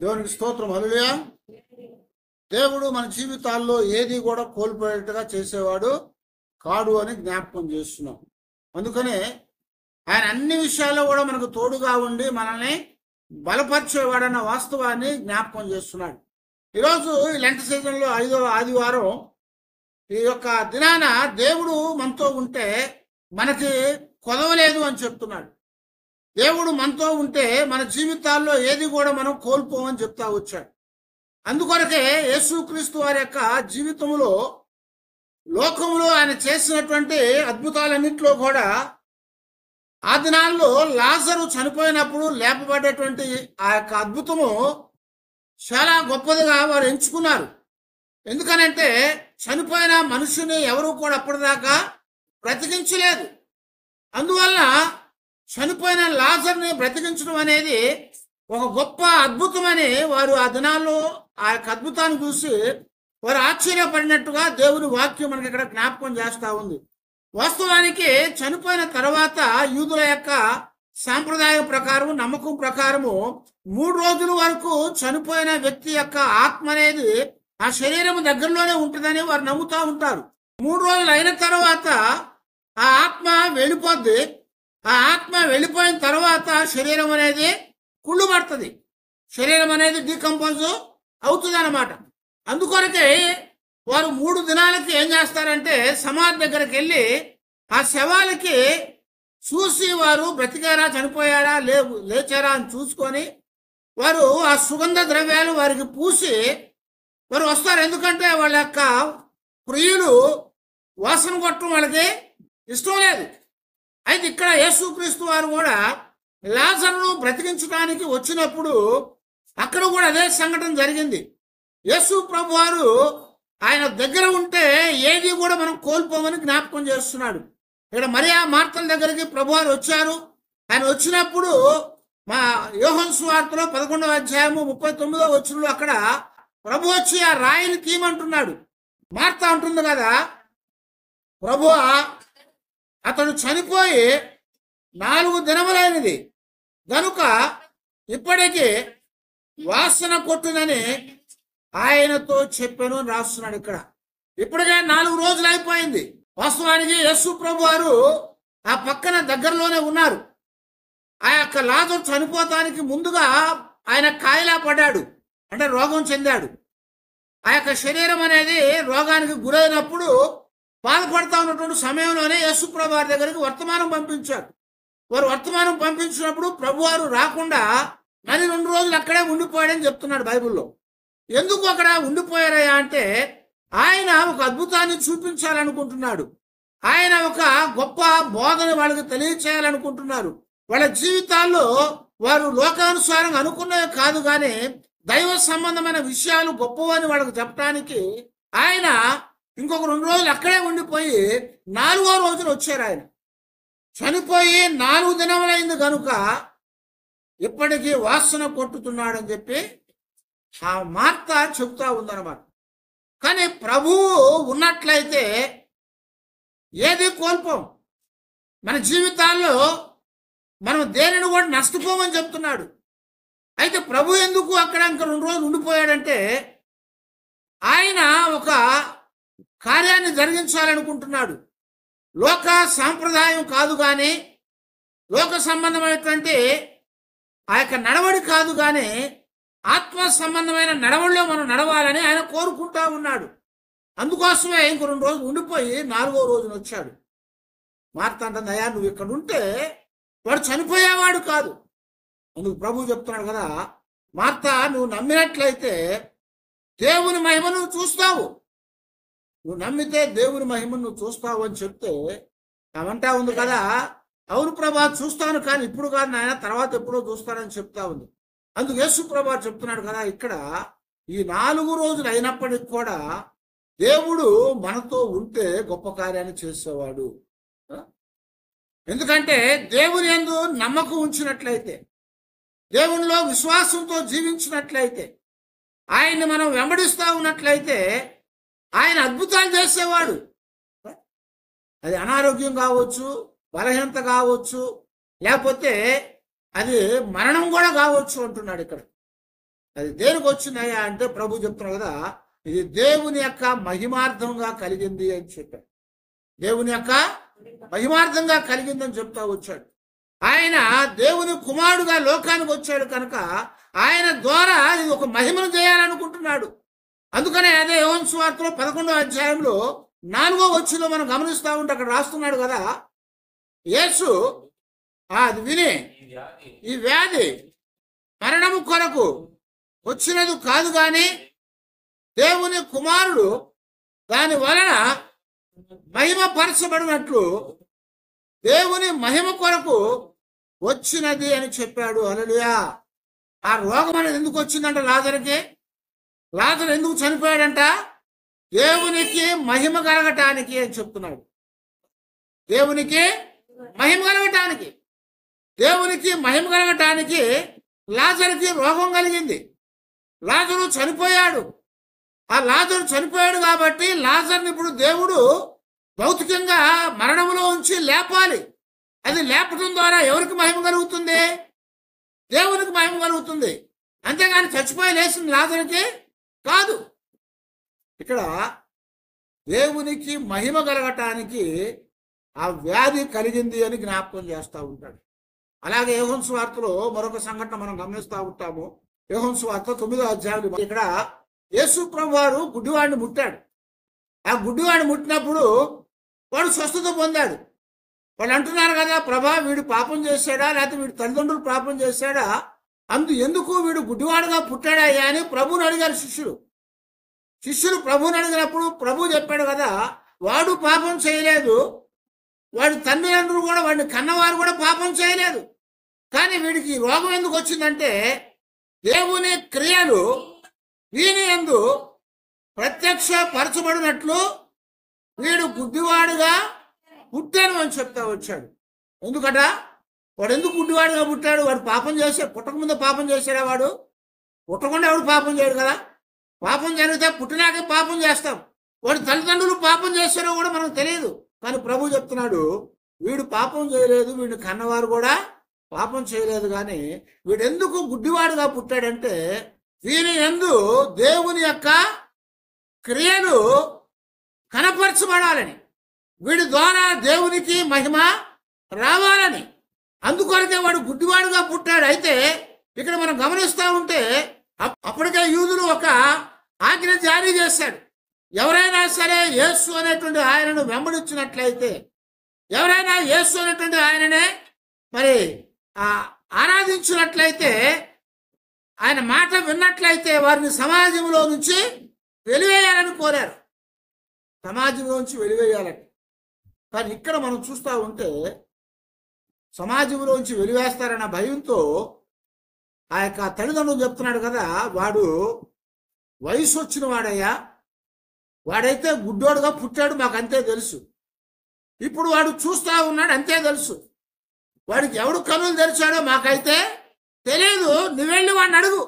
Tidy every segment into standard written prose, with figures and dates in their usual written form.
దేవునికి స్తోత్రం. హల్లెలూయా. దేవుడు మన జీవితాల్లో ఏది కూడా కోల్పోయేట్టుగా చేసేవాడు కాడు అని జ్ఞాపకం చేస్తున్నాం. అందుకనే ఆయన అన్ని విషయాల్లో కూడా మనకు తోడుగా ఉండి మనల్ని బలపరిచేవాడన్న వాస్తవాన్ని జ్ఞాపకం చేస్తున్నాడు. ఈరోజు ఈ లెంట్ సీజన్లో 5వ ఆదివారం ఈ యొక్క దినాన దేవుడు మనతో ఉంటే మనకి కొదవలేదు అని చెప్తున్నాడు. దేవుడు మనతో ఉంటే మన జీవితాల్లో ఏది కూడా మనం కోల్పోమని చెప్తా వచ్చాడు. అందుకొరకే యేసుక్రీస్తు వారి యొక్క జీవితంలో లోకంలో ఆయన చేసినటువంటి అద్భుతాలన్నింటిలో కూడా ఆ దినాల్లో లాజరు చనిపోయినప్పుడు లేపబడేటువంటి ఆ యొక్క అద్భుతము చాలా గొప్పదిగా వారు ఎంచుకున్నారు. ఎందుకనంటే చనిపోయిన మనుషుని ఎవరు కూడా అప్పటిదాకా బ్రతికించలేదు. అందువల్ల చనిపోయిన లాజర్ని బ్రతికించడం అనేది ఒక గొప్ప అద్భుతమని వారు ఆ దినాల్లో ఆ యొక్క అద్భుతాన్ని చూసి వారు ఆశ్చర్యపడినట్టుగా దేవుని వాక్యం మనకి ఇక్కడ జ్ఞాపకం చేస్తా ఉంది. వాస్తవానికి చనిపోయిన తర్వాత యూదుల యొక్క సాంప్రదాయం ప్రకారం, నమ్మకం ప్రకారము 3 రోజుల వరకు చనిపోయిన వ్యక్తి యొక్క ఆత్మ అనేది ఆ శరీరం దగ్గరలోనే ఉంటుందని వారు నమ్ముతా ఉంటారు. 3 రోజులు అయిన తర్వాత ఆ ఆత్మ వెళ్ళిపోద్ది. ఆ ఆత్మ వెళ్ళిపోయిన తర్వాత శరీరం అనేది కుళ్ళు పడుతుంది, శరీరం అనేది డీకంపోజ్ అవుతుంది అన్నమాట. అందుకొరకే వారు 3 దినాలకి ఏం చేస్తారంటే సమాధి దగ్గరికి వెళ్ళి ఆ శవాలకి చూసి వారు బ్రతికారా, చనిపోయారా, లేచారా అని చూసుకొని వారు ఆ సుగంధ ద్రవ్యాలు వారికి పూసి వారు వస్తారు. ఎందుకంటే వాళ్ళ యొక్క ప్రియులు వాసన కొట్టడం వాళ్ళకి ఇష్టం లేదు. అయితే ఇక్కడ యేసుక్రీస్తు వారు కూడా లాజరును బ్రతికించడానికి వచ్చినప్పుడు అక్కడ కూడా అదే సంఘటన జరిగింది. యేసు ప్రభు వారు ఆయన దగ్గర ఉంటే ఏది కూడా మనం కోల్పోమని జ్ఞాపకం చేస్తున్నాడు. ఇక్కడ మరియా మార్తల దగ్గరికి ప్రభు వారు వచ్చారు. ఆయన వచ్చినప్పుడు మా యోహాను సువార్తలో 11వ అధ్యాయము 39వ వచనంలో అక్కడ ప్రభు వచ్చి ఆ రాయిని తీయమంటున్నాడు. మార్త అంటుంది కదా, ప్రభువా అతడు చనిపోయి 4 దినములైనది గనుక ఇప్పటికీ వాసన కొట్టునని ఆయనతో చెప్పాను అని రాస్తున్నాడు. ఇక్కడ ఇప్పటికే 4 రోజులు అయిపోయింది. వాస్తవానికి యేసు ప్రభు వారు ఆ పక్కన దగ్గరలోనే ఉన్నారు. ఆ యొక్క లాజరు చనిపోతానికి ముందుగా ఆయన కాయిలా పడ్డాడు, అంటే రోగం చెందాడు. ఆ యొక్క శరీరం అనేది రోగానికి గురైనప్పుడు బాధపడతా ఉన్నటువంటి సమయంలోనే యేసు ప్రభు వారి దగ్గరికి వర్తమానం పంపించారు. వారు వర్తమానం పంపించినప్పుడు ప్రభువారు రాకుండా మరి 2 రోజులు అక్కడే ఉండిపోయాడని చెప్తున్నాడు బైబిల్లో. ఎందుకు అక్కడ ఉండిపోయారయ్యా అంటే ఆయన ఒక అద్భుతాన్ని చూపించాలనుకుంటున్నాడు. ఆయన ఒక గొప్ప బోధన వాళ్ళకి తెలియచేయాలనుకుంటున్నారు. వాళ్ళ జీవితాల్లో వారు లోకానుసారం అనుకున్నవి కాదు, కానీ దైవ సంబంధమైన విషయాలు గొప్పవని వాళ్ళకి చెప్పడానికి ఆయన ఇంకొక 2 రోజులు అక్కడే ఉండిపోయి 4వ రోజున వచ్చారు. ఆయన చనిపోయి 4 దినములైంది కనుక ఇప్పటికీ వాసన కొట్టుతున్నాడని చెప్పి ఆ మార్త చెబుతా ఉందన్నమాట. కానీ ప్రభువు ఉన్నట్లయితే ఏది కోల్పోం. మన జీవితాల్లో మనం దేనిని కూడా నష్టపోమని చెప్తున్నాడు. అయితే ప్రభు ఎందుకు అక్కడ ఇంకా 2 రోజులు ఉండిపోయాడంటే ఆయన ఒక కార్యాన్ని జరిగించాలనుకుంటున్నాడు. లోక సాంప్రదాయం కాదు, కానీ లోక సంబంధమైనటువంటి ఆ యొక్క నడవడి కాదు, కానీ ఆత్మ సంబంధమైన నడవడిలో మనం నడవాలని ఆయన కోరుకుంటా ఉన్నాడు. అందుకోసమే ఇంకో 2 రోజులు ఉండిపోయి 4వ రోజున వచ్చాడు. మార్త అంటుంది, అయ్యా నువ్వు ఇక్కడ ఉంటే వాడు చనిపోయేవాడు కాదు. అందుకు ప్రభు చెప్తున్నాడు కదా, మార్త నువ్వు నమ్మినట్లయితే దేవుని మహిమను నువ్వు చూస్తావు, నువ్వు నమ్మితే దేవుని మహిమను నువ్వు చూస్తావు అని చెప్తే అవంటా ఉంది కదా, అవును ప్రభా చూస్తాను, కానీ ఇప్పుడు కాదు నాయన, తర్వాత ఎప్పుడో చూస్తానని చెప్తా ఉంది. అందుకు యేసు ప్రభా చెప్తున్నాడు కదా, ఇక్కడ ఈ 4 రోజులు అయినప్పటికి కూడా దేవుడు మనతో ఉంటే గొప్ప కార్యాన్ని చేసేవాడు. ఎందుకంటే దేవుని యందు నమ్మకం ఉంచినట్లయితే, దేవునిలో విశ్వాసంతో జీవించినట్లయితే, ఆయన్ని మనం వెంబడిస్తా ఉన్నట్లయితే ఆయన అద్భుతాలు చేసేవాడు. అది అనారోగ్యం కావచ్చు, బలహీనత కావచ్చు, లేకపోతే అది మరణం కూడా కావచ్చు అంటున్నాడు ఇక్కడ. అది దేనికి వచ్చినాయా అంటే ప్రభు చెప్తున్నాడు కదా, ఇది దేవుని యొక్క మహిమార్థంగా కలిగింది అని చెప్పాడు. దేవుని యొక్క మహిమార్థంగా కలిగిందని చెప్తా వచ్చాడు. ఆయన దేవుని కుమారుడుగా లోకానికి వచ్చాడు కనుక ఆయన ద్వారా ఇది ఒక మహిమను చేయాలనుకుంటున్నాడు. అందుకనే అదే యోహాను సువార్తలో 11వ అధ్యాయంలో 4వ వచనంలో మనం గమనిస్తూ ఉంటే అక్కడ రాస్తున్నాడు కదా, యేసు అది విని ఈ వ్యాధి మరణము కొరకు వచ్చినది కాదు కానీ దేవుని కుమారుడు దాని వలన మహిమపరచబడినట్లు దేవుని మహిమ కొరకు వచ్చినది అని చెప్పాడు. హల్లెలూయా. ఆ రోగం అనేది ఎందుకు వచ్చిందంట లాజరుకి? లాజరు ఎందుకు చనిపోయాడంట? దేవునికి మహిమ కలగటానికి అని చెప్తున్నాడు. దేవునికి మహిమ కలగటానికి, దేవునికి మహిమ కలగటానికి లాజరుకి రోగం కలిగింది. లాజరు చనిపోయాడు. ఆ లాజరు చనిపోయాడు కాబట్టి లాజర్ని ఇప్పుడు దేవుడు భౌతికంగా మరణంలో ఉంచి లేపాలి. అది లేపటం ద్వారా ఎవరికి మహిమ కలుగుతుంది? దేవునికి మహిమ కలుగుతుంది. అంతేగాని చచ్చిపోయి లేచిన లాజరుకి కాదు. ఇక్కడ దేవునికి మహిమ కలగటానికి ఆ వ్యాధి కలిగింది అని జ్ఞాపకం చేస్తూ ఉంటాడు. అలాగే యోహాను సువార్తలో మరొక సంఘటన మనం గమనిస్తూ ఉంటాము. యోహాను సువార్త 9వ అధ్యాయం ఇక్కడ యేసు ప్రభువు వారు గుడ్డివాడిని ముట్టాడు. ఆ గుడ్డివాడిని ముట్టినప్పుడు వాడు స్వస్థత పొందాడు. వాళ్ళు అంటున్నారు కదా, ప్రభా వీడు పాపం చేశాడా లేకపోతే వీడి తల్లిదండ్రులు పాపం చేశాడా, ఎందుకు వీడు గుడ్డివాడుగా పుట్టాడయ్యా అని ప్రభువుని అడిగారు శిష్యులు ప్రభువుని అడిగినప్పుడు ప్రభు చెప్పాడు కదా, వాడు పాపం చేయలేదు, వాడి తల్లిదండ్రులు కూడా, వాడిని కన్నవారు కూడా పాపం చేయలేదు, కానీ వీడికి రోగం ఎందుకు వచ్చిందంటే దేవుని క్రియలు వీని యందు ప్రత్యక్షపరచబడినట్లు వీడు గుడ్డివాడుగా పుట్టాను అని చెప్తా వచ్చాడు. ఎందుకట? వాడు ఎందుకు గుడ్డివాడుగా పుట్టాడు? వాడు పాపం చేసే పుట్టకముందే పాపం చేశాడా? వాడు పుట్టకుండా ఎవడు పాపం చేయడు కదా. పాపం జరిగితే పుట్టినాకే పాపం చేస్తాం. వాడి తల్లిదండ్రులు పాపం చేశారో కూడా మనకు తెలియదు. కానీ ప్రభు చెప్తున్నాడు, వీడు పాపం చేయలేదు, వీడిని కన్నవారు కూడా పాపం చేయలేదు, కానీ వీడు ఎందుకు గుడ్డివాడుగా పుట్టాడంటే వీని యందు దేవుని యొక్క క్రియలు కనపరచబడాలని, వీడి ద్వారా దేవునికి మహిమ రావాలని, అందుకొరకే వాడు గుడ్డివాడుగా పుట్టాడు. అయితే ఇక్కడ మనం గమనిస్తూ ఉంటే అప్పటికే యూదులు ఒక ఆజ్ఞ జారీ చేశాడు. ఎవరైనా సరే యేసు అనేటువంటి ఆయనను వెంబడించినట్లయితే, ఎవరైనా యేసు అనేటువంటి ఆయననే మరి ఆరాధించినట్లయితే, ఆయన మాట విన్నట్లయితే వారిని సమాజంలో నుంచి వెలివేయాలని కోరారు. సమాజంలో నుంచి వెలివేయాలని. కానీ ఇక్కడ మనం చూస్తూ ఉంటే సమాజంలోంచి వెలివేస్తారన్న భయంతో ఆ యొక్క తల్లిదండ్రులు చెప్తున్నాడు కదా, వాడు వయసు వచ్చిన వాడయ్యా, వాడైతే గుడ్డోడుగా పుట్టాడు, మాకు అంతే తెలుసు. ఇప్పుడు వాడు చూస్తూ ఉన్నాడు, అంతే తెలుసు. వాడికి ఎవడు కనులు తెరిచాడో మాకైతే తెలియదు, నువ్వెళ్ళి వాడిని అడుగు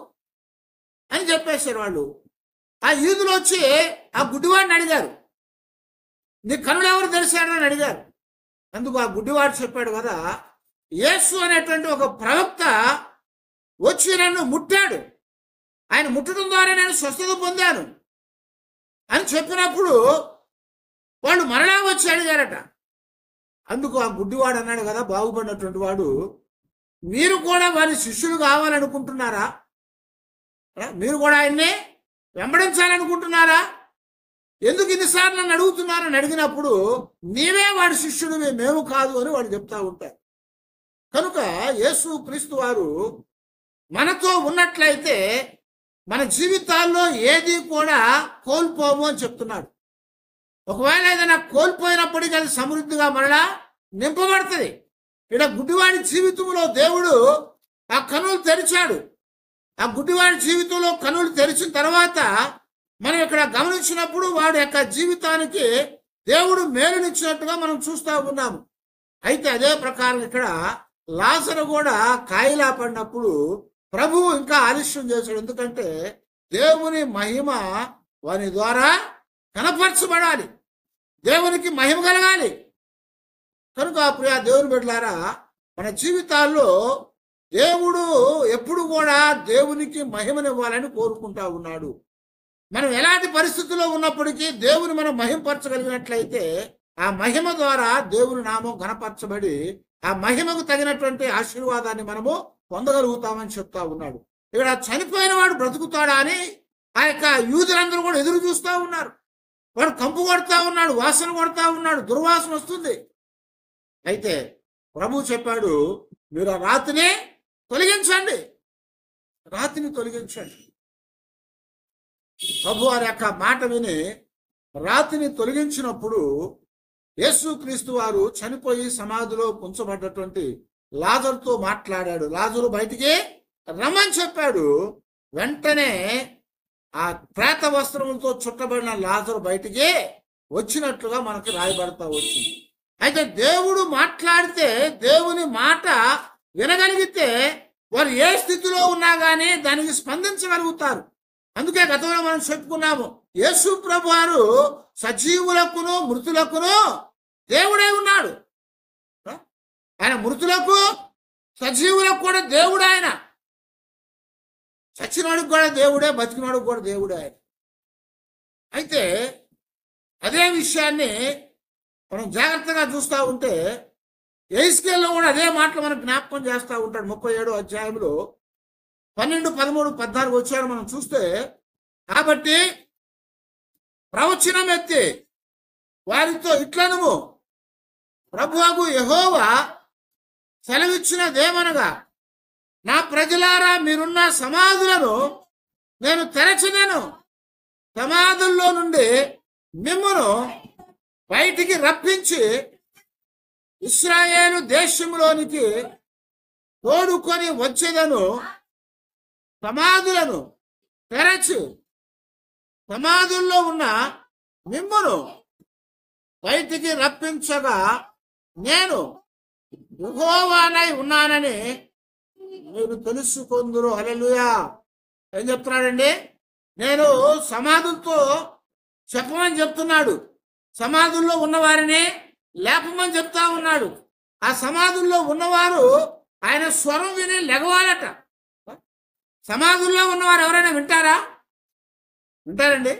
అని చెప్పేశారు వాళ్ళు. ఆ యూదులు వచ్చి ఆ గుడ్డివాడిని అడిగారు, నీ కనులు ఎవరు తెరిచాడు అని అడిగారు. అందుకు ఆ గుడ్డివాడు చెప్పాడు కదా, యేసు అనేటువంటి ఒక ప్రవక్త వచ్చి నన్ను ముట్టాడు, ఆయన ముట్టడం ద్వారా నేను స్వస్థత పొందాను అని చెప్పినప్పుడు వాళ్ళు మరలా వచ్చి అడిగారట. అందుకు ఆ గుడ్డివాడు అన్నాడు కదా, బాగుపడినటువంటి వాడు, మీరు కూడా వారి శిష్యులు కావాలనుకుంటున్నారా? మీరు కూడా ఆయన్ని వెంబడించాలనుకుంటున్నారా? ఎందుకు ఇన్నిసార్లు నన్ను అడుగుతున్నారని అడిగినప్పుడు నీవే వాడి శిష్యుడు, మేము కాదు అని వాడు చెప్తా ఉంటారు. కనుక యేసు క్రీస్తు వారు మనతో ఉన్నట్లయితే మన జీవితాల్లో ఏది కూడా కోల్పోము అని చెప్తున్నాడు. ఒకవేళ ఏదైనా కోల్పోయినప్పటికీ అది సమృద్ధిగా మరలా నింపబడుతుంది. ఇక్కడ గుడ్డివాడి జీవితంలో దేవుడు ఆ కనులు తెరిచాడు. ఆ గుడ్డివాడి జీవితంలో కనులు తెరిచిన తర్వాత మనం ఇక్కడ గమనించినప్పుడు వాడి యొక్క జీవితానికి దేవుడు మేలునిచ్చినట్టుగా మనం చూస్తూ ఉన్నాము. అయితే అదే ప్రకారం ఇక్కడ లాజరు కూడా కాయిలా పడినప్పుడు ప్రభువు ఇంకా ఆలస్యం చేశాడు. ఎందుకంటే దేవుని మహిమ వాని ద్వారా కనపరచబడాలి, దేవునికి మహిమ కలగాలి. కనుక ప్రియా దేవుని బిడ్డలారా, మన జీవితాల్లో దేవుడు ఎప్పుడు కూడా దేవునికి మహిమనివ్వాలని కోరుకుంటా ఉన్నాడు. మనం ఎలాంటి పరిస్థితుల్లో ఉన్నప్పటికీ దేవుని మనం మహిమపరచగలిగినట్లయితే ఆ మహిమ ద్వారా దేవుని నామం ఘనపరచబడి ఆ మహిమకు తగినటువంటి ఆశీర్వాదాన్ని మనము పొందగలుగుతామని చెప్తా ఉన్నాడు. ఇక్కడ చనిపోయిన వాడు బ్రతుకుతాడా అని ఆ యొక్క యూదులందరూ కూడా ఎదురు చూస్తూ ఉన్నారు. వాడు కంపు కొడతా ఉన్నాడు, వాసన కొడతా ఉన్నాడు, దుర్వాసన వస్తుంది. అయితే ప్రభు చెప్పాడు, మీరు ఆ రాతిని తొలగించండి, రాతిని తొలగించండి. ప్రభు వారి యొక్క మాట విని రాతిని తొలగించినప్పుడు యేసుక్రీస్తు వారు చనిపోయి సమాధిలో ఉంచబడ్డటువంటి లాజరుతో మాట్లాడాడు. లాజరు బయటికి రమ్మని చెప్పాడు. వెంటనే ఆ ప్రేత వస్త్రములతో చుట్టబడిన లాజరు బయటికి వచ్చినట్లుగా మనకి రాయబడతా వచ్చింది. అయితే దేవుడు మాట్లాడితే, దేవుని మాట వినగలిగితే వారు ఏ స్థితిలో ఉన్నా కానీ దానికి స్పందించగలుగుతారు. అందుకే గతంలో మనం చెప్పుకున్నాము, యేసు ప్రభు వారు సజీవులకును మృతులకును దేవుడై ఉన్నాడు. ఆయన మృతులకు సజీవులకు కూడా దేవుడు. ఆయన చచ్చినోడికి కూడా దేవుడే, బతికినోడికి కూడా దేవుడే ఆయన. అయితే అదే విషయాన్ని మనం జాగ్రత్తగా చూస్తూ ఉంటే యెహెజ్కేలులో కూడా అదే మాటలు మనం జ్ఞాపకం చేస్తూ ఉంటాడు. 37వ అధ్యాయంలో 12, 13, 14 వచ్చారు మనం చూస్తే, కాబట్టి ప్రవచనం ఎత్తి వారితో ఇట్లనుము, ప్రభువగు యెహోవా సెలవిచ్చినదేమనగా, నా ప్రజలారా మీరున్న సమాధులను నేను తెరచినను, సమాధుల్లో నుండి మిమ్మును బయటికి రప్పించి ఇశ్రాయేలు దేశంలోనికి తోడుకొని వచ్చేదను, సమాధులను తెరచి సమాధుల్లో ఉన్న మిమ్మును బయటికి రప్పించగా నేను యెహోవానై ఉన్నానని మీరు తెలుసుకొందురు. హల్లెలూయా. ఏం చెప్తున్నాడండి? నేను సమాధులతో చెప్పమని చెప్తున్నాడు, సమాధుల్లో ఉన్నవారిని లేపమని చెప్తా ఉన్నాడు. ఆ సమాధుల్లో ఉన్నవారు ఆయన స్వరం విని లెగవాలట. సమాధుల్లో ఉన్నవారు ఎవరైనా వింటారా? వింటారండి?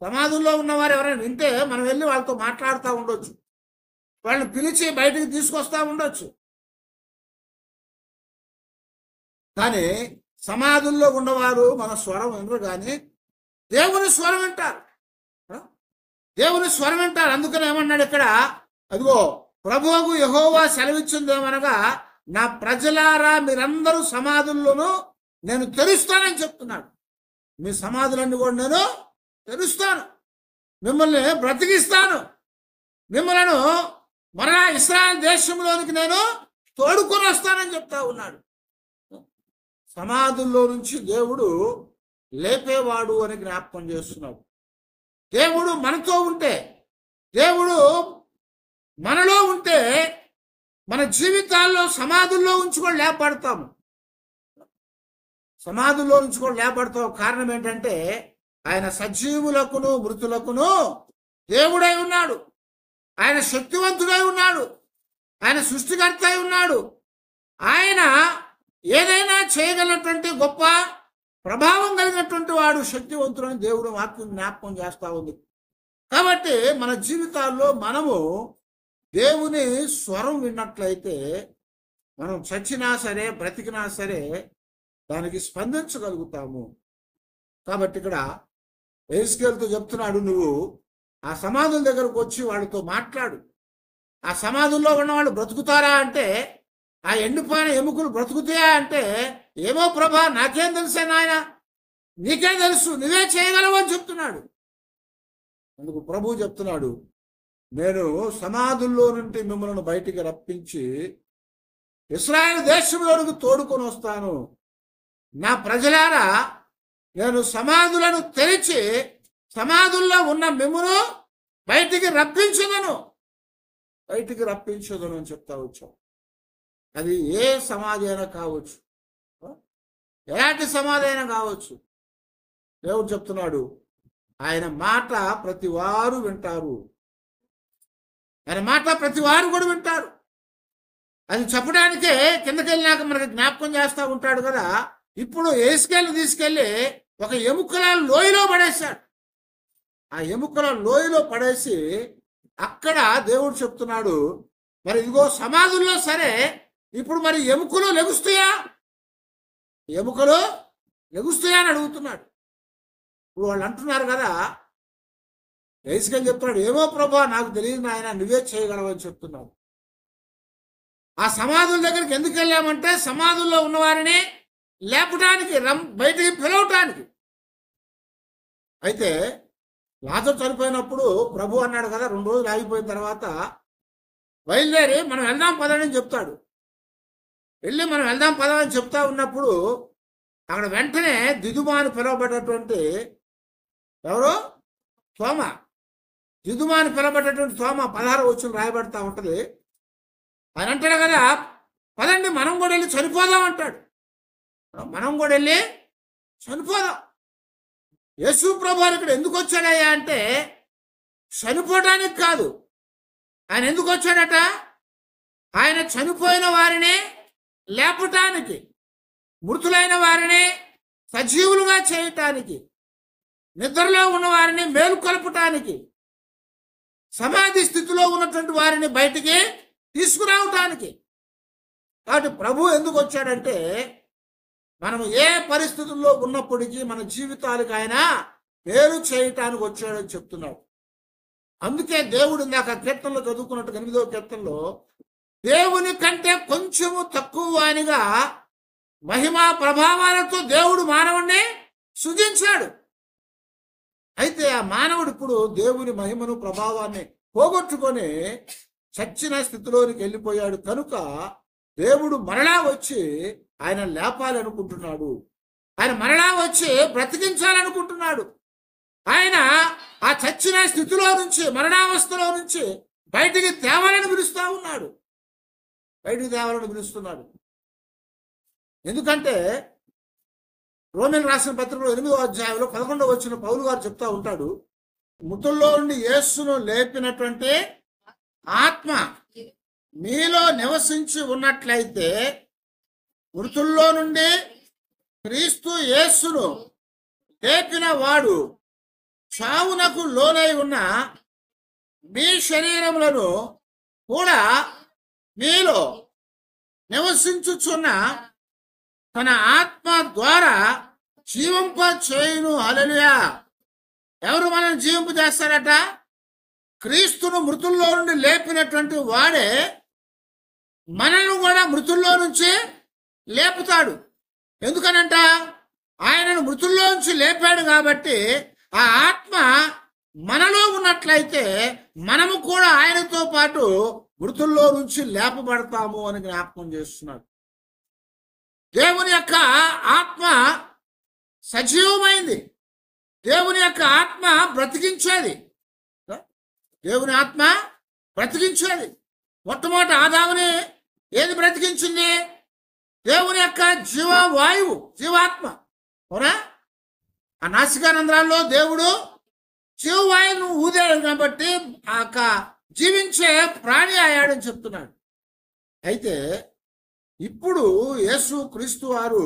సమాధుల్లో ఉన్నవారు ఎవరైనా వింటే మనం వెళ్ళి వాళ్ళతో మాట్లాడుతూ ఉండొచ్చు, వాళ్ళని పిలిచి బయటికి తీసుకొస్తా ఉండొచ్చు. కానీ సమాధుల్లో ఉన్నవారు మన స్వరం వినరు, కానీ దేవుని స్వరం వింటారు. దేవుని స్వరం వింటారు. అందుకని ఏమన్నాడు ఇక్కడ, అదిగో ప్రభువుకు యెహోవా సెలవిచ్చిందేమనగా, నా ప్రజలారా మీరందరూ సమాధుల్లోనూ నేను తెరుస్తానని చెప్తున్నాడు. మీ సమాధులన్నీ కూడా నేను తెరుస్తాను, మిమ్మల్ని బ్రతికిస్తాను, మిమ్మల్ని మరలా ఇశ్రాయేలు దేశంలోనికి నేను తోడుకొని వస్తానని చెప్తా ఉన్నాడు. సమాధుల్లో నుంచి దేవుడు లేపేవాడు అని జ్ఞాపకం చేస్తున్నాడు. దేవుడు మనతో ఉంటే, దేవుడు మనలో ఉంటే మన జీవితాల్లో సమాధుల్లో ఉంచి కూడా లేపడతాము. సమాధుల్లో నుంచి కూడా లేపడతాం. కారణం ఏంటంటే ఆయన సజీవులకును మృతులకును దేవుడై ఉన్నాడు. ఆయన శక్తివంతుడై ఉన్నాడు. ఆయన సృష్టికర్త అయి ఉన్నాడు. ఆయన ఏదైనా చేయగలిగినటువంటి గొప్ప ప్రభావం కలిగినటువంటి వాడు, శక్తివంతుడని దేవుడు వాక్యం జ్ఞాపకం చేస్తా ఉంది. కాబట్టి మన జీవితాల్లో మనము దేవుని స్వరం విన్నట్లయితే మనం చచ్చినా సరే బ్రతికినా సరే దానికి స్పందించగలుగుతాము. కాబట్టి ఇక్కడ యెహెజ్కేలుతో చెప్తున్నాడు, నువ్వు ఆ సమాధుల దగ్గరకు వచ్చి వాళ్ళతో మాట్లాడు. ఆ సమాధుల్లో ఉన్నవాళ్ళు బ్రతుకుతారా అంటే, ఆ ఎండిపోయిన ఎముకలు బ్రతుకుతాయా అంటే, ఏమో ప్రభా నాకేం తెలుసే నాయన, నీకే తెలుసు, నువ్వే చేయగలవు అని చెప్తున్నాడు. అందుకు ప్రభు చెప్తున్నాడు, నేను సమాధుల్లో నుండి మిమ్మల్ని బయటికి రప్పించి ఇశ్రాయేలు దేశంలోనికి తోడుకొని వస్తాను. నా ప్రజలారా నేను సమాధులను తెరిచి సమాధుల్లో ఉన్న మిమ్మును బయటికి రప్పించదను, బయటికి రప్పించదను అని చెప్తా వచ్చాం. అది ఏ సమాధి అయినా కావచ్చు, ఎలాంటి సమాధి అయినా కావచ్చు. దేవుడు చెప్తున్నాడు, ఆయన మాట ప్రతి వారు వింటారు. ఆయన మాట ప్రతి వారు కూడా వింటారు. అది చెప్పడానికే కిందకి వెళ్ళినాక మనకి జ్ఞాపకం చేస్తూ ఉంటాడు కదా. ఇప్పుడు ఏసుకెళ్ళి తీసుకెళ్ళి ఒక ఎముకల లోయలో పడేశాడు. ఆ ఎముకల లోయలో పడేసి అక్కడ దేవుడు చెప్తున్నాడు, మరి ఇదిగో సమాధుల్లో సరే ఇప్పుడు మరి ఎముకలు లెగుస్తాయా, ఎముకలు లెగుస్తాయా అని అడుగుతున్నాడు. ఇప్పుడు వాళ్ళు అంటున్నారు కదా, ఏసుకెళ్ళి చెప్తున్నాడు, ఏమో ప్రభా నాకు తెలియదు నాయన, నువ్వే చేయగలవని చెప్తున్నావు. ఆ సమాధుల దగ్గరికి ఎందుకు వెళ్ళామంటే సమాధుల్లో ఉన్నవారిని లేపడానికి, బయటికి పిలవటానికి. అయితే లాజరు చనిపోయినప్పుడు ప్రభు అన్నాడు కదా, 2 రోజులు ఆగిపోయిన తర్వాత బయలుదేరి మనం వెళ్దాం పదని చెప్తాడు. వెళ్ళి మనం వెళ్దాం పదని చెప్తా ఉన్నప్పుడు అక్కడ వెంటనే దిదుమా అని పిలువబడ్డటువంటి ఎవరు, తోమ, దిదుమా అని పిలువబడ్డటువంటి తోమ 16 వచనం రాయబడతా ఉంటుంది. ఆయన అంటాడు కదా, పదండి మనం కూడా వెళ్ళి చనిపోదాం అంటాడు. మనం కూడా వెళ్ళి చనిపోదాం. యేసు ప్రభువు ఇక్కడ ఎందుకు వచ్చాడయ్యా అంటే చనిపోవడానికి కాదు. ఆయన ఎందుకు వచ్చాడట, ఆయన చనిపోయిన వారిని లేపటానికి, మృతులైన వారిని సజీవులుగా చేయటానికి, నిద్రలో ఉన్న వారిని మేలుకొల్పటానికి, సమాధి స్థితిలో ఉన్నటువంటి వారిని బయటికి తీసుకురావటానికి. కాబట్టి ప్రభు ఎందుకు వచ్చాడంటే మనం ఏ పరిస్థితుల్లో ఉన్నప్పటికీ మన జీవితాలకు ఆయన మేలు చేయటానికి వచ్చాడని చెప్తున్నాడు. అందుకే దేవుడు ఇందాక కీర్తనలో చదువుకున్నట్టు 8వ కీర్తనలో దేవుని కంటే కొంచెము తక్కువ వానిగా మహిమా ప్రభావాలతో దేవుడు మానవుణ్ణి సృజించాడు. అయితే ఆ మానవుడు ఇప్పుడు దేవుని మహిమను ప్రభావాన్ని పోగొట్టుకొని చచ్చిన స్థితిలోనికి వెళ్ళిపోయాడు. కనుక దేవుడు మరలా వచ్చి ఆయన లేపాలనుకుంటున్నాడు. ఆయన మరలా వచ్చి బ్రతికించాలనుకుంటున్నాడు. ఆయన ఆ చచ్చిన స్థితిలో నుంచి, మరణావస్థలో నుంచి బయటికి తేవాలని పిలుస్తూ ఉన్నాడు. బయటికి తేవాలని పిలుస్తున్నాడు. ఎందుకంటే రోమీయులకు రాసిన పత్రికలో 8వ అధ్యాయంలో 11వ వచనం పౌలు గారు చెప్తా ఉంటాడు, మృతుల్లో నుండి యేసును లేపినటువంటి ఆత్మ మీలో నివసించి ఉన్నట్లయితే మృతుల్లో నుండి క్రీస్తు యేసును లేపిన వాడు చావునకు లోనై ఉన్న మీ శరీరములను కూడా మీలో నివసించుచున్న తన ఆత్మ ద్వారా జీవింప చేయును. హల్లెలూయా. ఎవరు మనల్ని జీవింప చేస్తారట? క్రీస్తును మృతుల్లో నుండి లేపినటువంటి వాడే మనల్ని కూడా మృతుల్లో నుంచి లేపుతాడు. ఎందుకనంట, ఆయనను మృతుల్లో నుంచి లేపాడు కాబట్టి ఆ ఆత్మ మనలో ఉన్నట్లయితే మనము కూడా ఆయనతో పాటు మృతుల్లో నుంచి లేపబడతాము అని జ్ఞాపకం చేస్తున్నాడు. దేవుని యొక్క ఆత్మ సజీవమైంది. దేవుని యొక్క ఆత్మ బ్రతికించేది. దేవుని ఆత్మ బ్రతికించేది. మొట్టమొదటి ఆదాముని ఏది బ్రతికించింది? దేవుని యొక్క జీవవాయువు, జీవాత్మ. అవునా? ఆ నాసికానంద్రాల్లో దేవుడు జీవవాయువును ఊదాడు కాబట్టి ఆ జీవించే ప్రాణి అయ్యాడని చెప్తున్నాడు. అయితే ఇప్పుడు యేసు క్రీస్తు వారు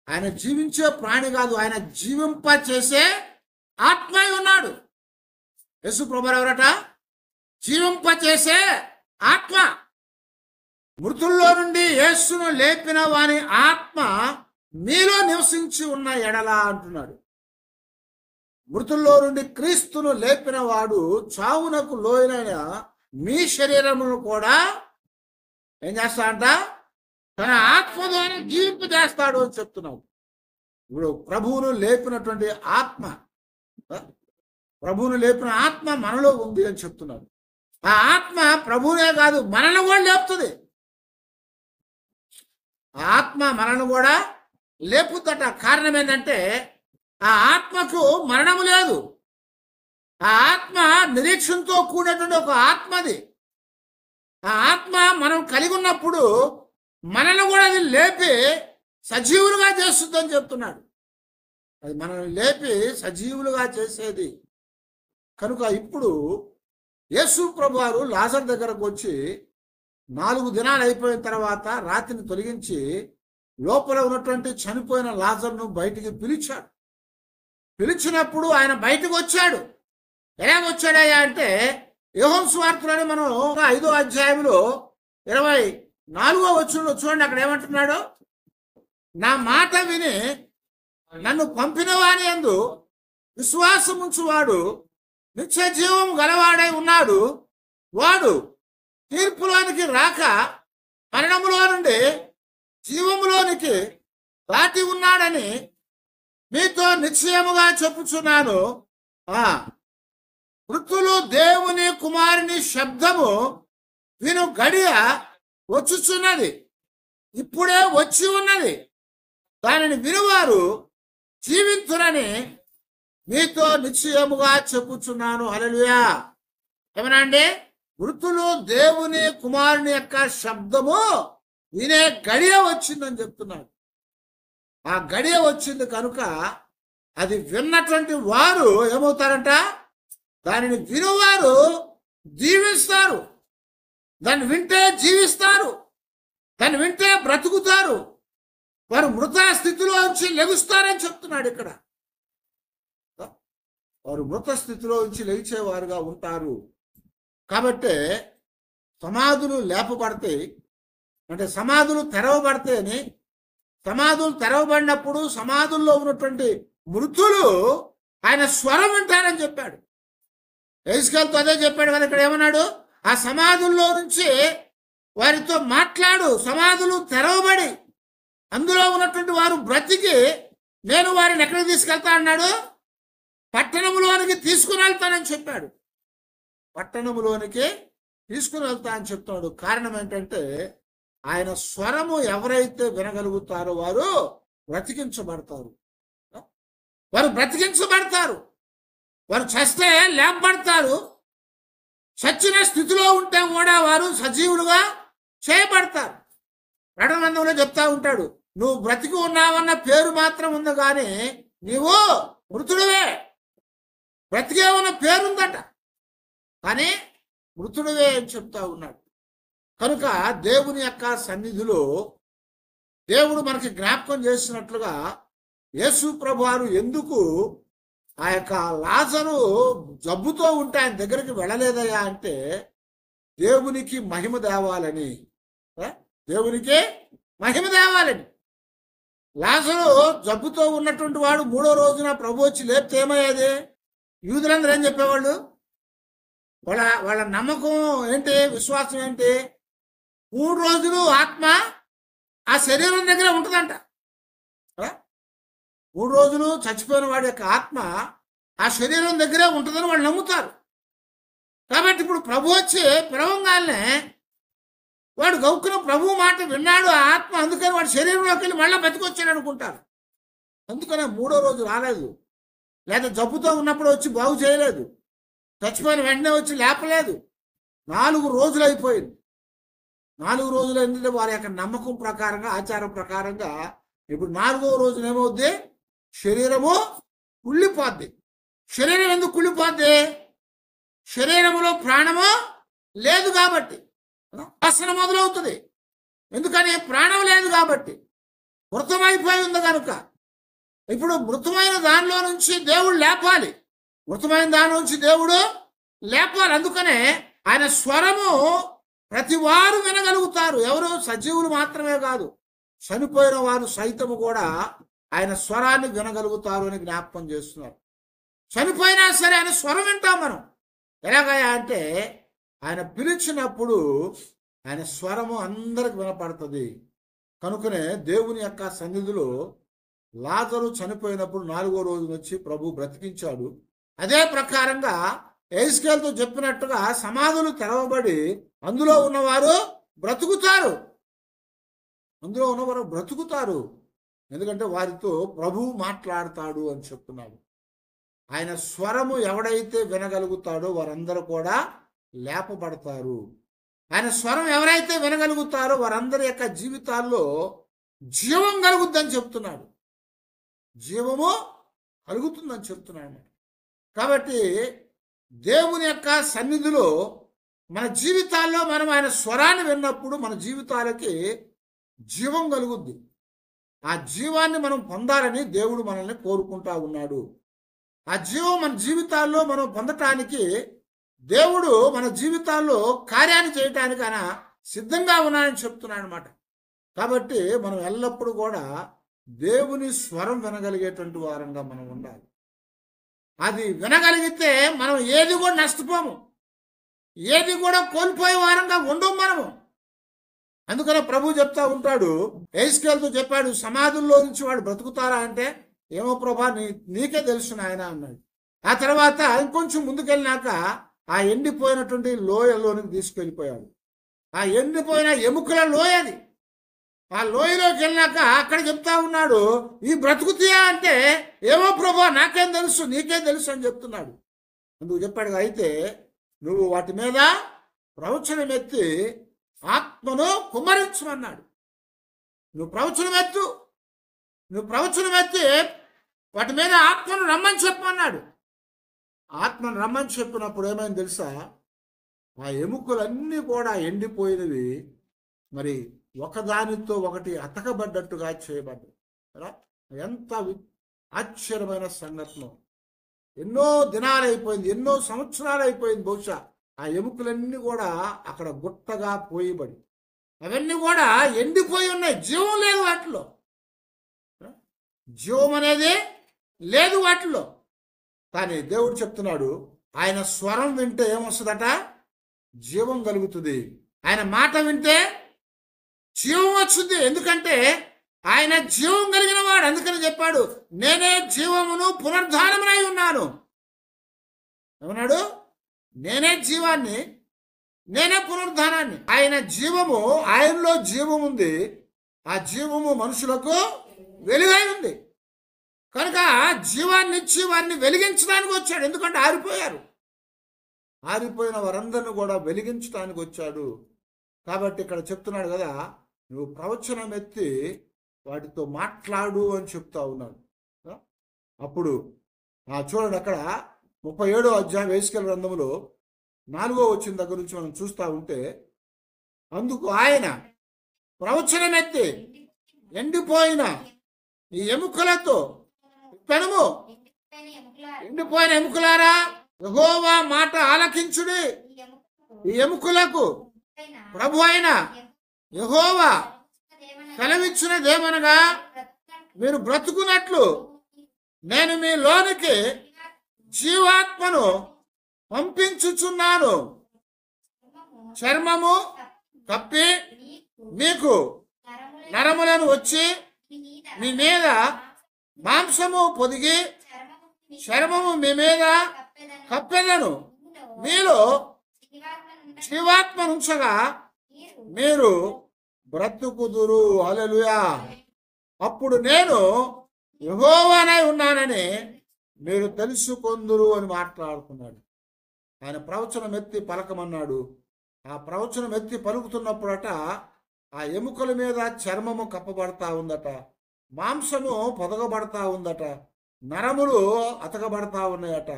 ఆయన జీవించే ప్రాణి కాదు, ఆయన జీవింప చేసే ఆత్మై ఉన్నాడు. యేసు ప్రభువు ఎవరట? జీవింప చేసే ఆత్మ. మృతుల్లో నుండి యేసును లేపిన వాని ఆత్మ మీలో నివసించి ఉన్న ఎడలా అంటున్నాడు. మృతుల్లో నుండి క్రీస్తును లేపిన వాడు చావునకు లోనైన మీ శరీరమును కూడా ఏం చేస్తాడంట? తన ఆత్మ ద్వారా జీవింపు చేస్తాడు అని చెప్తున్నాడు. ఇప్పుడు ప్రభువును లేపినటువంటి ఆత్మ, ప్రభువును లేపిన ఆత్మ మనలో ఉంది అని చెప్తున్నాడు. ఆ ఆత్మ ప్రభువునే కాదు మనల్ని కూడా లేపుతుంది. ఆ ఆత్మ మనల్ని కూడా లేపుద్దట. కారణం ఏంటంటే ఆ ఆత్మకు మరణము లేదు. ఆ ఆత్మ నిరీక్షణతో కూడినటువంటి ఒక ఆత్మది. ఆ ఆత్మ మనం కలిగి ఉన్నప్పుడు మనల్ని కూడా అది లేపి సజీవులుగా చేస్తుందని చెప్తున్నాడు. అది మనల్ని లేపి సజీవులుగా చేసేది. కనుక ఇప్పుడు యేసు ప్రభువారు లాజరు దగ్గరకు వచ్చి 4 దినాలు అయిపోయిన తర్వాత రాతిని తొలగించి లోపల ఉన్నటువంటి చనిపోయిన లాజరును బయటికి పిలిచాడు. పిలిచినప్పుడు ఆయన బయటకు వచ్చాడు. ఎలాగొచ్చాడయ్యా అంటే యోహాను సువార్తలోనే మనం 5వ అధ్యాయంలో 24వ వచనంలో చూడండి, అక్కడ ఏమంటున్నాడు? నా మాట విని నన్ను పంపిన వాని యందు విశ్వాసముంచువాడు నిత్య జీవం గలవాడై ఉన్నాడు. వాడు తీర్పులోనికి రాక మరణములో నుండి జీవములోనికి దాటి ఉన్నాడని మీతో నిశ్చయముగా చెప్పుచున్నాను. మృతులు దేవుని కుమారుని శబ్దము విను గడియ వచ్చుచున్నది, ఇప్పుడే వచ్చి ఉన్నది. దానిని వినువారు జీవించునని మీతో నిశ్చయముగా చెప్పుచున్నాను. హల్లెలూయా. ఏమన్నా అండి? మృతులు దేవుని కుమారుని యొక్క శబ్దము వినే గడియ వచ్చిందని చెప్తున్నాడు. ఆ గడియ వచ్చింది కనుక అది విన్నటువంటి వారు ఏమవుతారంట? దానిని వినువారు జీవిస్తారు. దాన్ని వింటే జీవిస్తారు, దాన్ని వింటే బ్రతుకుతారు. వారు మృత స్థితిలో నుంచి లెగుస్తారని చెప్తున్నాడు ఇక్కడ. వారు మృత స్థితిలో నుంచి లేచేవారుగా ఉంటారు. కాబట్టి సమాధులు లేపబడతాయి అంటే సమాధులు తెరవబడతాయని, సమాధులు తెరవబడినప్పుడు సమాధుల్లో ఉన్నటువంటి మృతులు ఆయన స్వరం వింటారని చెప్పాడు. యెహెజ్కేలుతో అదే చెప్పాడు కదా. ఇక్కడ ఏమన్నాడు? ఆ సమాధుల్లో నుంచి వారితో మాట్లాడు. సమాధులు తెరవబడి అందులో ఉన్నటువంటి వారు బ్రతికి నేను వారిని ఎక్కడికి తీసుకెళ్తా అన్నాడు? పట్టణంలోనికి తీసుకుని వెళ్తానని చెప్పాడు. పట్టణంలోనికి తీసుకుని వెళ్తా అని చెప్తాడు. కారణం ఏంటంటే ఆయన స్వరము ఎవరైతే వినగలుగుతారో వారు బ్రతికించబడతారు. వారు బ్రతికించబడతారు. వారు చస్తే లేపబడతారు. చచ్చిన స్థితిలో ఉంటే కూడా వారు సజీవులుగా చేయబడతారు. ప్రకటన చెప్తా ఉంటాడు, నువ్వు బ్రతికి ఉన్నావన్న పేరు మాత్రం ఉంది కానీ నీవు మృతుడివే. బ్రతికే ఉన్న పేరుందట కానీ మృతుడివే అని చెప్తా ఉన్నాడు. కనుక దేవుని యొక్క సన్నిధిలో దేవుడు మనకి జ్ఞాపకం చేసినట్లుగా యేసు ప్రభువారు ఎందుకు ఆ యొక్క లాజరు జబ్బుతో ఉంటే ఆయన దగ్గరికి వెళ్ళలేదయ్యా అంటే దేవునికి మహిమ దేవాలని. దేవునికి మహిమ దేవాలని. లాజరు జబ్బుతో ఉన్నటువంటి వాడు 3వ రోజున ప్రభు వచ్చి లేపితే ఏమయ్యేది? యూదులందరూ ఏం చెప్పేవాళ్ళు? వాళ్ళ నమ్మకం ఏంటి? విశ్వాసం ఏంటి? 3 రోజులు ఆత్మ ఆ శరీరం దగ్గర ఉంటుందంట. 3 రోజులు చచ్చిపోయిన వాడి యొక్క ఆత్మ ఆ శరీరం దగ్గరే ఉంటుందని వాళ్ళు నమ్ముతారు. కాబట్టి ఇప్పుడు ప్రభు వచ్చి పిలవంగానే వాడు గౌక్కున ప్రభు మాట విన్నాడు ఆ ఆత్మ, అందుకని వాడు శరీరంలోకి వెళ్ళి మళ్ళీ బతికొచ్చాడు అనుకుంటారు. అందుకనే 3వ రోజు రాలేదు, లేదా జబ్బుతో ఉన్నప్పుడు వచ్చి బాగు చేయలేదు, చచ్చిపోయిన వెంటనే వచ్చి లేపలేదు. 4 రోజులు అయిపోయింది. 4 రోజులు ఏంటంటే వారి యొక్క నమ్మకం ప్రకారంగా, ఆచారం ప్రకారంగా ఇప్పుడు 4వ రోజున ఏమవుద్ది? శరీరము కుళ్ళిపోద్ది. శరీరం ఎందుకు కుళ్ళిపోద్ది? శరీరములో ప్రాణము లేదు కాబట్టి వాసన మొదలవుతుంది. ఎందుకని? ప్రాణం లేదు కాబట్టి, మృతమైపోయి ఉంది కనుక. ఇప్పుడు మృతమైన దానిలో నుంచి దేవుడు లేపాలి, మృతమైన దాని నుంచి దేవుడు లేపాలి. అందుకనే ఆయన స్వరము ప్రతి వారు వినగలుగుతారు. ఎవరు? సజీవులు మాత్రమే కాదు, చనిపోయిన వారు సైతము కూడా ఆయన స్వరాన్ని వినగలుగుతారు అని జ్ఞాపకం చేస్తున్నారు. చనిపోయినా సరే ఆయన స్వరం వింటాం మనం. ఎలాగయ్యా అంటే ఆయన పిలిచినప్పుడు ఆయన స్వరము అందరికి వినపడుతుంది. కనుకనే దేవుని యొక్క సన్నిధిలో లాజరు చనిపోయినప్పుడు 4వ రోజు వచ్చి ప్రభు బ్రతికించాడు. అదే ప్రకారంగా యెహెజ్కేలుతో చెప్పినట్టుగా సమాధులు తెరవబడి అందులో ఉన్నవారు బ్రతుకుతారు. అందులో ఉన్నవారు బ్రతుకుతారు. ఎందుకంటే వారితో ప్రభు మాట్లాడతాడు అని చెప్తున్నాడు. ఆయన స్వరము ఎవడైతే వినగలుగుతాడో వారందరూ కూడా లేపబడతారు. ఆయన స్వరం ఎవరైతే వినగలుగుతారో వారందరి యొక్క జీవితాల్లో జీవం కలుగుద్దని చెప్తున్నాడు. జీవము కలుగుతుందని చెప్తున్నాడు. కాబట్టి దేవుని యొక్క సన్నిధిలో మన జీవితాల్లో మనం ఆయన స్వరాన్ని విన్నప్పుడు మన జీవితాలకి జీవం కలుగుద్ది. ఆ జీవాన్ని మనం పొందాలని దేవుడు మనల్ని కోరుకుంటా ఉన్నాడు. ఆ జీవం మన జీవితాల్లో మనం పొందటానికి దేవుడు మన జీవితాల్లో కార్యాన్ని చేయటానికి ఆయన సిద్ధంగా ఉన్నాడని చెప్తున్నాడు అనమాట. కాబట్టి మనం ఎల్లప్పుడూ కూడా దేవుని స్వరం వినగలిగేటువంటి వారంగా మనం ఉండాలి. అది వినగలిగితే మనం ఏది కూడా నష్టపోము, ఏది కూడా కోల్పోయే వారంగా ఉండము మనము. అందుకనే ప్రభు చెప్తా ఉంటాడు, యెహెజ్కేలుతో చెప్పాడు, సమాధుల్లో నుంచి వాడు బ్రతుకుతారా అంటే, ఏమో ప్రభా నీకే తెలుసు నాయన అన్నాడు. ఆ తర్వాత ఇంకొంచెం ముందుకెళ్ళినాక ఆ ఎండిపోయినటువంటి లోయలోనికి తీసుకెళ్ళిపోయాడు. ఆ ఎండిపోయిన ఎముకల లోయది. ఆ లోయలోకి వెళ్ళినాక అక్కడ చెప్తా ఉన్నాడు, ఈ బ్రతుకుతీయా అంటే, ఏమో ప్రభా నాకేం తెలుసు నీకే తెలుసు అని చెప్తున్నాడు. అందుకు చెప్పాడు, అయితే నువ్వు వాటి మీద ప్రవచనమెత్తి ఆత్మను కుమ్మరించమన్నాడు. నువ్వు ప్రవచనమెత్తి వాటి మీద ఆత్మను రమ్మని చెప్పమన్నాడు. ఆత్మను రమ్మని చెప్పినప్పుడు ఏమైంది తెలుసా, ఆ ఎముకలన్నీ కూడా ఎండిపోయినవి మరి ఒకదానితో ఒకటి అతకబడ్డట్టుగా చేయబడ్డాయి. ఎంత ఆశ్చర్యమైన సంఘటన. ఎన్నో దినాలు అయిపోయింది, ఎన్నో సంవత్సరాలు అయిపోయింది. బహుశా ఆ ఎముకలన్నీ కూడా అక్కడ గుట్టగా పోయబడి అవన్నీ కూడా ఎండిపోయి ఉన్నాయి. జీవం లేదు వాటిలో, జీవం అనేది లేదు వాటిలో. కానీ దేవుడు చెప్తున్నాడు, ఆయన స్వరం వింటే ఏమొస్తుందట, జీవం కలుగుతుంది. ఆయన మాట వింటే జీవం వచ్చింది. ఎందుకంటే ఆయన జీవం కలిగిన వాడు. అందుకని చెప్పాడు, నేనే జీవమును పునరుద్ధానమునై ఉన్నాను. ఏమన్నాడు, నేనే జీవాన్ని, నేనే పునరుద్ధానాన్ని. ఆయన జీవము, ఆయనలో జీవం ఉంది. ఆ జీవము మనుషులకు వెలుగై ఉంది కనుక జీవాన్ని ఇచ్చి వారిని వెలిగించడానికి వచ్చాడు. ఎందుకంటే ఆరిపోయిన వారందరిని కూడా వెలిగించడానికి వచ్చాడు. కాబట్టి ఇక్కడ చెప్తున్నాడు కదా, నువ్వు ప్రవచనం ఎత్తి వాటితో మాట్లాడు అని చెప్తా ఉన్నాడు. అప్పుడు చూడండి, అక్కడ 37వ అధ్యాయం యెహెజ్కేలు గ్రంథములో 4వ వచనం దగ్గర నుంచి మనం చూస్తూ ఉంటే, అందుకు ఆయన ప్రవచనం ఎత్తి ఎండిపోయిన ఈ ఎముకలతో పెనుము, ఎండిపోయిన ఎముకలారా యెహోవా మాట ఆలకించుడి. ఈ ఎముకలకు ప్రభు అయిన యెహోవా సెలవిచ్చినదేమనగా, మీరు బ్రతుకున్నట్లు నేను మీ లోనికి జీవాత్మను పంపించుచున్నాను. చర్మము కప్పి మీకు నరములను వచ్చి మీ మీద మాంసము పొదిగి చర్మము మీ మీద కప్పెదను. మీలో జీవాత్మ నుంచగా మీరు బ్రతుకుదురు. హల్లెలూయా. అప్పుడు నేను యెహోవానై ఉన్నానని మీరు తెలుసుకొందురు అని మాట్లాడుతున్నాడు. ఆయన ప్రవచనం ఎత్తి పలకమన్నాడు. ఆ ప్రవచనం ఎత్తి పలుకుతున్నప్పుడట ఆ ఎముకల మీద చర్మము కప్పబడతా ఉందట, మాంసము పొదగబడతా ఉందట, నరములు అతకబడతా ఉన్నాయట.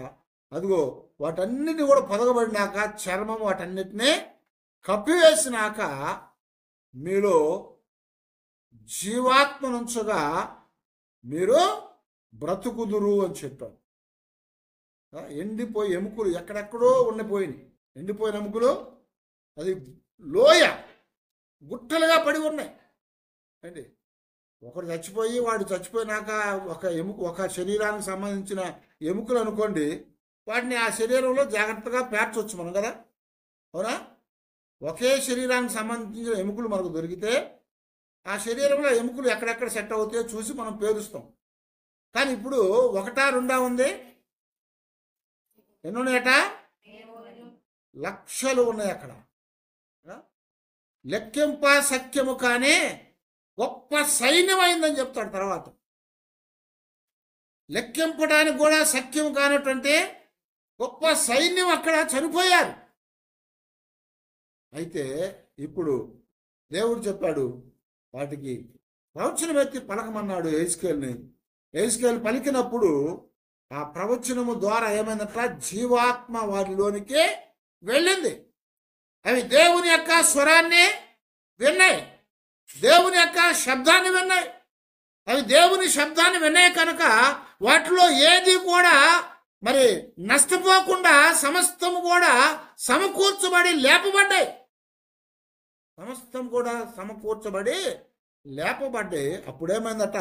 అదిగో వాటన్నిటిని కూడా పొదగబడినాక చర్మము వాటన్నిటినీ కప్పివేసినాక మీలో జీవాత్మ నుంచగా మీరు బ్రతుకుదురు అని చెప్పాడు. ఎండిపోయి ఎముకలు ఎక్కడెక్కడో ఉండిపోయినాయి. ఎండిపోయిన ఎముకలు అది లోయ గుట్టలుగా పడి ఉన్నాయి అండి. ఒకడు చచ్చిపోయి వాడు చచ్చిపోయినాక ఒక శరీరానికి సంబంధించిన ఎముకలు అనుకోండి, వాటిని ఆ శరీరంలో జాగ్రత్తగా పేర్చవచ్చు మనం కదా, అవునా? ఒకే శరీరానికి సంబంధించిన ఎముకలు మనకు దొరికితే ఆ శరీరంలో ఎముకలు ఎక్కడెక్కడ సెట్ అవుతాయో చూసి మనం పేరుస్తాం. కానీ ఇప్పుడు 1, 2 ఉంది, ఎన్ని ఉన్నాయట, లక్షలు ఉన్నాయి అక్కడ. లెక్కింప సఖ్యము కానీ గొప్ప సైన్యం అయిందని చెప్తాడు తర్వాత. లెక్కింపడానికి కూడా సఖ్యం కానటువంటి గొప్ప సైన్యం అక్కడ చనిపోయారు. అయితే ఇప్పుడు దేవుడు చెప్పాడు, వాటికి ప్రవచనం ఎత్తి పలకమన్నాడు యెహెజ్కేలుని. యెహెజ్కేలు పలికినప్పుడు ఆ ప్రవచనము ద్వారా ఏమైందట, జీవాత్మ వారిలోనికి వెళ్ళింది. అవి దేవుని యొక్క స్వరాన్ని విన్నాయి, దేవుని యొక్క శబ్దాన్ని విన్నాయి. అవి దేవుని శబ్దాన్ని విన్నాయి కనుక వాటిలో ఏది కూడా మరి నష్టపోకుండా సమస్తం కూడా సమకూర్చబడి లేపబడ్డాయి. సమస్తం కూడా సమకూర్చబడి లేపబడ్డాయి. అప్పుడేమైందట,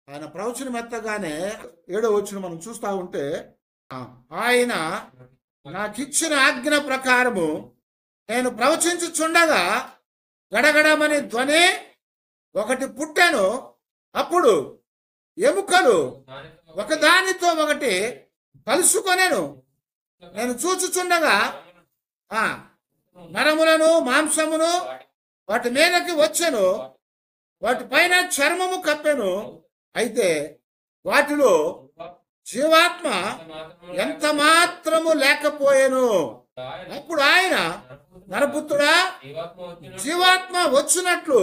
ఆయన ప్రవచనం ఎత్తగానే 7వ వచనం మనం చూస్తూ ఉంటే, ఆయన నాకిచ్చిన ఆజ్ఞ ప్రకారము నేను ప్రవచించుచుండగా గడగడమని ధ్వని ఒకటి పుట్టాను. అప్పుడు ఎముకలు ఒకదానితో ఒకటి కలుసుకొనేను. నేను చూచుచుండగా నరములను మాంసమును వాటి మీదకి వచ్చాను, వాటి పైన చర్మము కప్పెను. అయితే వాటిలో జీవాత్మ ఎంత మాత్రము లేకపోయాను. అప్పుడు ఆయన, నరపుత్రుడా, జీవాత్మ వచ్చినట్లు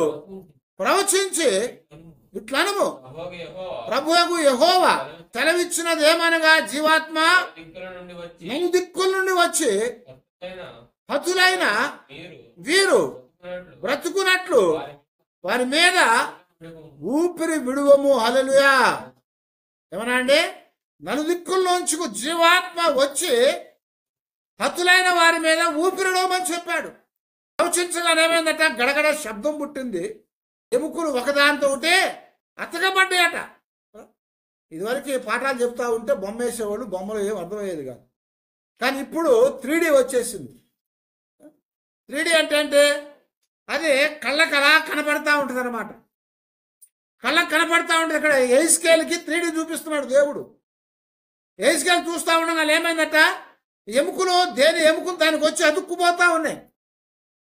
ప్రవచించి ఇట్లనము, ప్రభువు యెహోవా సెలవిచ్చినదేమనగా, జీవాత్మ నలుదిక్కుల నుండి వచ్చి హతులైన వీరు బ్రతుకున్నట్లు వారి మీద ఊపిరి విడువము. హల్లెలూయా. ఏమన్నా అండి, నలుదిక్కుల్లోంచి జీవాత్మ వచ్చి హతులైన వారి మీద ఊపిరిడమని చెప్పాడు. ప్రవచించగానే ఏమైందట, గడగడ శబ్దం పుట్టింది. ఎముకలు ఒకదానితో ఉంటే అతకబడ్డాయట. ఇదివరకు పాఠాలు చెప్తా ఉంటే బొమ్మ వేసేవాళ్ళు, బొమ్మలు ఏం అర్థమయ్యేది కాదు. కానీ ఇప్పుడు 3D వచ్చేసింది. 3D అంటే అది కళ్ళకు అలా కనపడతా ఉంటుంది అనమాట. కళ్ళకు కనపడతా ఉంటుంది. ఇక్కడ ఎయిస్కేల్కి 3D చూపిస్తున్నాడు దేవుడు. ఎయిస్కేల్ చూస్తూ ఉండగా ఏమైందట, ఎముకలు దేని ఎముకలు దానికి వచ్చి అతుక్కుపోతా ఉన్నాయి.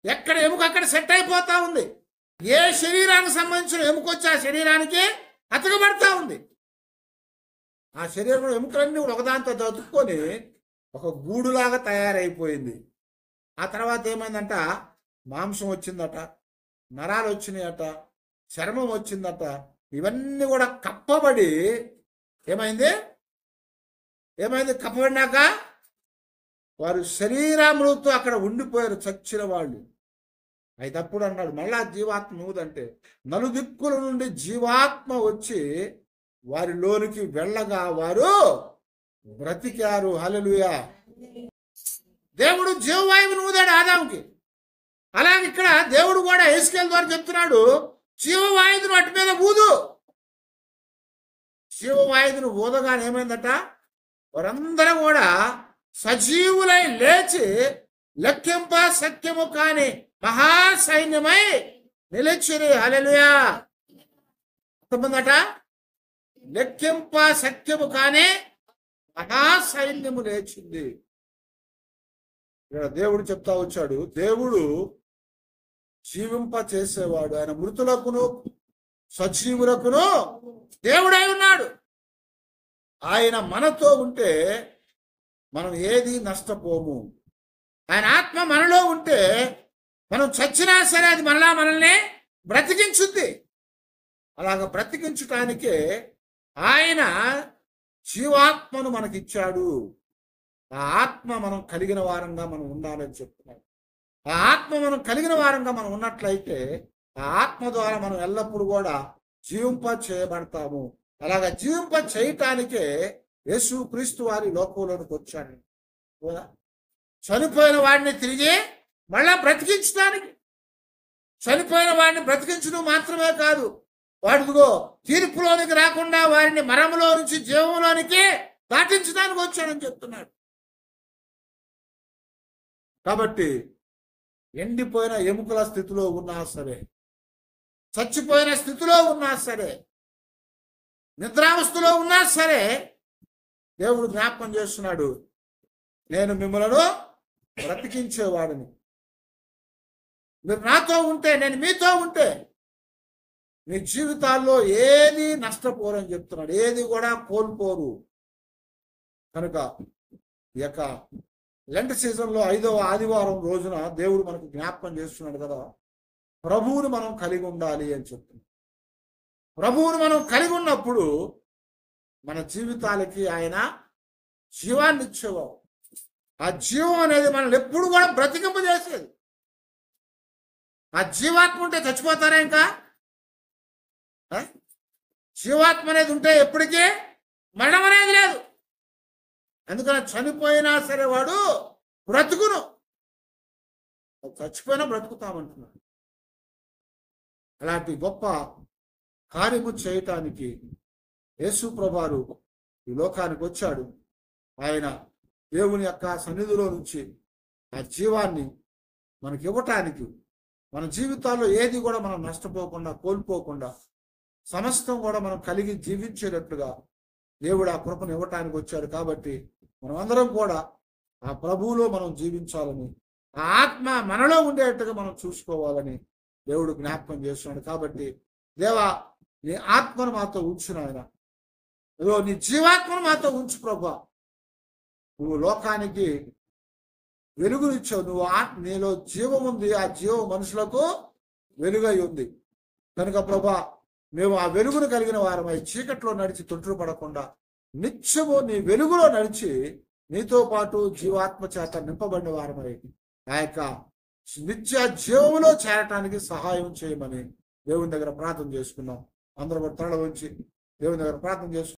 ఎక్కడ ఎముక అక్కడ సెట్ అయిపోతా ఉంది. ఏ శరీరానికి సంబంధించిన ఎముక వచ్చి ఆ శరీరానికి అతకబడతా ఉంది. ఆ శరీరంలో ఎముకలన్నీ ఒకదాంతో అతుక్కొని ఒక గూడులాగా తయారైపోయింది. ఆ తర్వాత ఏమైందంట, మాంసం వచ్చిందట, నరాలు వచ్చినాయట, చర్మం వచ్చిందట. ఇవన్నీ కూడా కప్పబడి ఏమైంది, కప్పబడినాక వారు శరీరములతో అక్కడ ఉండిపోయారు, చచ్చిన వాళ్ళు. అయితే అప్పుడు అన్నాడు, మళ్ళా జీవాత్మ ఊదంటే నలుదిక్కుల నుండి జీవాత్మ వచ్చి వారిలోనికి వెళ్ళగా వారు బ్రతికారు. హల్లెలూయా. దేవుడు జీవవాయువుని ఊదాడు ఆదాముకి. అలాగే ఇక్కడ దేవుడు కూడా ఎస్కేల్ ద్వారా చెప్తున్నాడు, జీవవాయువును వాటి మీద ఊదు. జీవవాయువును ఊదగానే ఏమైందట, వారందరూ కూడా సజీవులై లేచి లెక్కింప సత్యము కాని మహాసైన్యమై నిలిచిరి. హల్లెలూయా. ఎంతమందట, లెక్కింప సత్యము కాని మహాసైన్యము లేచింది. ఇక్కడ దేవుడు చెప్తా వచ్చాడు, దేవుడు జీవింప చేసేవాడు. ఆయన మృతులకును సజీవులకును దేవుడై ఉన్నాడు. ఆయన మనతో ఉంటే మనం ఏది నష్టపోము. ఆయన ఆత్మ మనలో ఉంటే మనం చచ్చినా సరే అది మనల్ని బ్రతికించుద్ది. అలాగ బ్రతికించటానికే ఆయన జీవాత్మను మనకిచ్చాడు. ఆ ఆత్మ మనం కలిగిన వారంగా మనం ఉండాలని చెప్తున్నాడు. ఆ ఆత్మ మనం కలిగిన వారంగా మనం ఉన్నట్లయితే ఆ ఆత్మ ద్వారా మనం ఎల్లప్పుడూ కూడా జీవింప చేయబడతాము. అలాగా జీవింప చేయటానికే యేసు క్రీస్తు వారి లోకంలోనికి వచ్చాడు. చనిపోయిన వాడిని తిరిగి మళ్ళా బ్రతికించడానికి, చనిపోయిన వాడిని బ్రతికించడం మాత్రమే కాదు, వాడిదిగో తీర్పులోనికి రాకుండా వారిని మరములో నుంచి జీవంలోనికి దాటించడానికి వచ్చాడని చెప్తున్నాడు. కాబట్టి ఎండిపోయిన ఎముకల స్థితిలో ఉన్నా సరే, చచ్చిపోయిన స్థితిలో ఉన్నా సరే, నిద్రావస్థలో ఉన్నా సరే, దేవుడు జ్ఞాపకం చేస్తున్నాడు, నేను మిమ్మలను బ్రతికించేవాడిని. మీరు నాతో ఉంటే, నేను మీతో ఉంటే మీ జీవితాల్లో ఏది నష్టపోరని చెప్తున్నాడు, ఏది కూడా కోల్పోరు. కనుక ఈ యొక్క లెంట్ సీజన్లో 5వ ఆదివారం రోజున దేవుడు మనకు జ్ఞాపకం చేస్తున్నాడు కదా, ప్రభువుని మనం కలిగి ఉండాలి అని చెప్తున్నాడు. ప్రభువుని మనం కలిగి ఉన్నప్పుడు మన జీవితాలకి ఆయన జీవాన్ని ఇచ్చేవాడు. ఆ జీవం అనేది మనల్ని ఎప్పుడు కూడా బ్రతికింపజేసేది. ఆ జీవాత్మ ఉంటే చచ్చిపోతారా ఇంకా? ఆ? జీవాత్మ అనేది ఉంటే ఎప్పటికీ మరణం అనేది లేదు. అందుకని చనిపోయినా సరే వాడు బ్రతుకును, చచ్చిపోయినా బ్రతుకుతామంటున్నాడు. అలాంటి గొప్ప కార్యము చేయటానికి యేసు ప్రభువారు ఈ లోకానికి వచ్చాడు. ఆయన దేవుని యొక్క సన్నిధిలో నుంచి ఆ జీవాన్ని మనకి ఇవ్వటానికి, మన జీవితాల్లో ఏది కూడా మనం నష్టపోకుండా, కోల్పోకుండా, సమస్తం కూడా మనం కలిగి జీవించేటట్లుగా దేవుడు ఆ కృపను ఇవ్వటానికి వచ్చాడు. కాబట్టి మనం అందరం కూడా ఆ ప్రభువులో మనం జీవించాలని, ఆ ఆత్మ మనలో ఉండేట్టుగా మనం చూసుకోవాలని దేవుడు జ్ఞాపకం చేస్తున్నాడు. కాబట్టి దేవా, నీ ఆత్మను మాతో ఉంచు నాయన, నీ జీవాత్మను మాతో ఉంచు ప్రభా. నువ్వు లోకానికి వెలుగునిచ్చావు, నువ్వు నీలో జీవం ఉంది, ఆ జీవం మనుషులకు వెలుగై ఉంది కనుక ప్రభా, మేము ఆ వెలుగును కలిగిన వారమై చీకట్లో నడిచి తొట్టుపడకుండా నిత్యము నీ వెలుగులో నడిచి నీతో పాటు జీవాత్మ చేత నింపబడిన వారమై ఆ యొక్క నిత్య జీవములో చేరటానికి సహాయం చేయమని దేవుని దగ్గర ప్రార్థన చేసుకున్నాం. అందరూ తల ఉంచి దేవుని దగ్గర ప్రార్థన చేసుకున్నాం.